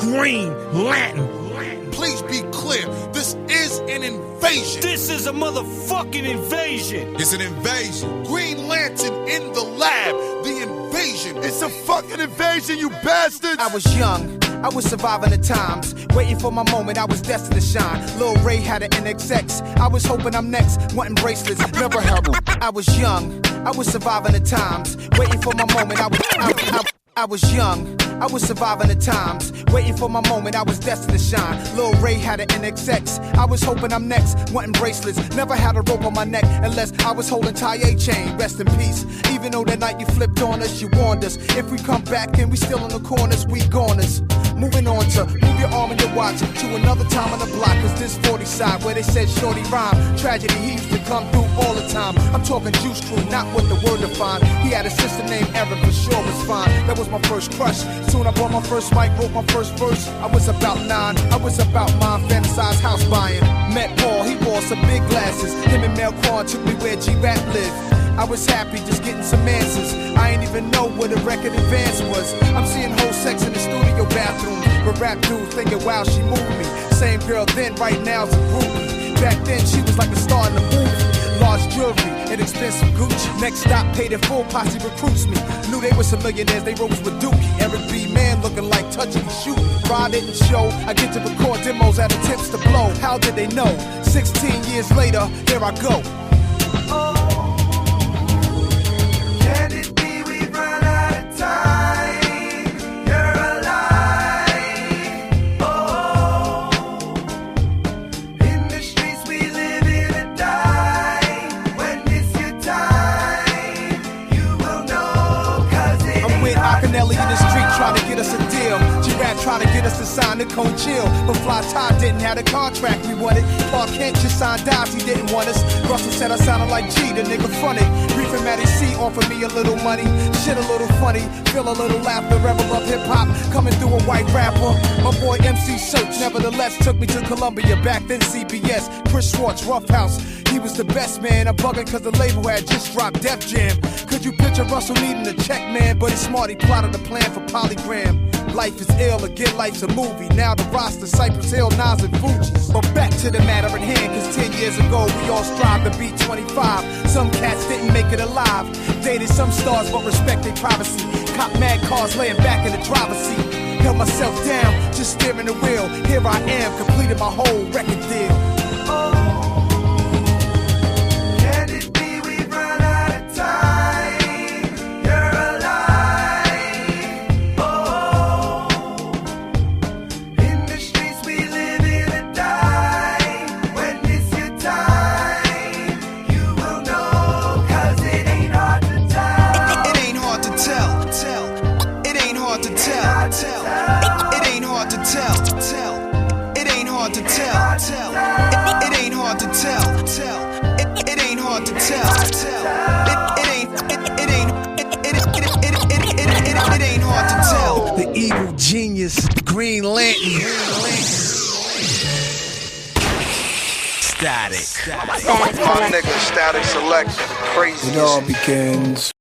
Green Lantern. Please be clear, this is an invasion. This is a motherfucking invasion. It's an invasion. Green Lantern in the lab, the invasion. It's a fucking invasion, you bastards! I was young, I was surviving the times. Waiting for my moment, I was destined to shine. Lil Ray had an NXX, I was hoping I'm next. Wanting bracelets, never held them. I was young, I was surviving the times. Waiting for my moment, I was young, I was surviving the times. Waiting for my moment, I was destined to shine. Lil Ray had an NXX, I was hoping I'm next. Wanting bracelets, never had a rope on my neck unless I was holding tie chain. Rest in peace. Even though that night you flipped on us, you warned us. If we come back and we still in the corners, we goners. Moving on to move your arm and your watch to another time on the block. Cause this 40 side where they said shorty rhyme. Tragedy, he used to come through all the time. I'm talking Juice Crew, not what the word defined. He had a sister named Erin, for sure was fine. That was my first crush. Soon I bought my first mic, wrote my first verse. I was about 9, I was about mine, fantasized house buying. Met Paul, he wore some big glasses. Him and Mel Quan took me where G-Rap lived. I was happy just getting some answers. I ain't even know what a record advance was. I'm seeing whole sex in the studio bathroom. But rap dude thinking, wow, she moved me. Same girl then, right now's a groupie. Back then she was like a star in the movie. Large jewelry and expensive Gucci. Next stop, paid in full, posse recruits me. Knew they were some millionaires, they rose with Dookie. Eric B. Man looking like touching and shooting. Rod didn't show, I get to record demos at attempts to blow. How did they know? 16 years later, here I go. Can it be we've run out of time? You're alive. Oh, in the streets we live in and die. When it's your time, you will know. Cause I'm with Akinelli in the street trying to get us a deal. G-Rap trying to get us to sign the Cone Chill. But Fly Todd didn't have the contract we wanted. Clark Kent just signed Dives, he didn't want us. Russell said I sounded like G, the nigga fronted. Reef and Matty C offered me a little money. Shit a little funny, feel a little laughter. Rebel of hip-hop, coming through a white rapper. My boy MC Search nevertheless took me to Columbia. Back then CBS, Chris Schwartz, Rough House. He was the best man, I'm bugging cause the label had just dropped Def Jam. Could you picture Russell needing a check, man? But he's smart, he plotted a plan for Polygram. Life is ill, again life's a movie. Now the roster, Cypress Hill, Nas and Fugees. But back to the matter at hand, cause 10 years ago we all strived to beat 25. Some cats didn't make it alive. Dated some stars but respect their privacy. Cop mad cars laying back in the driver's seat. Held myself down, just steering the wheel. Here I am, completed my whole record deal. can it be we've run out of time? You're alive. Oh, in the streets we live in and die. When it's your time, you will know. Cause it ain't hard to tell. It ain't hard to tell. It ain't hard to tell. It ain't hard to tell. It ain't hard to tell. It ain't hard to tell. It ain't hard to tell. It ain't hard to tell. The evil genius, Green Lantern. Static. My nigga Static Select, crazy. It all begins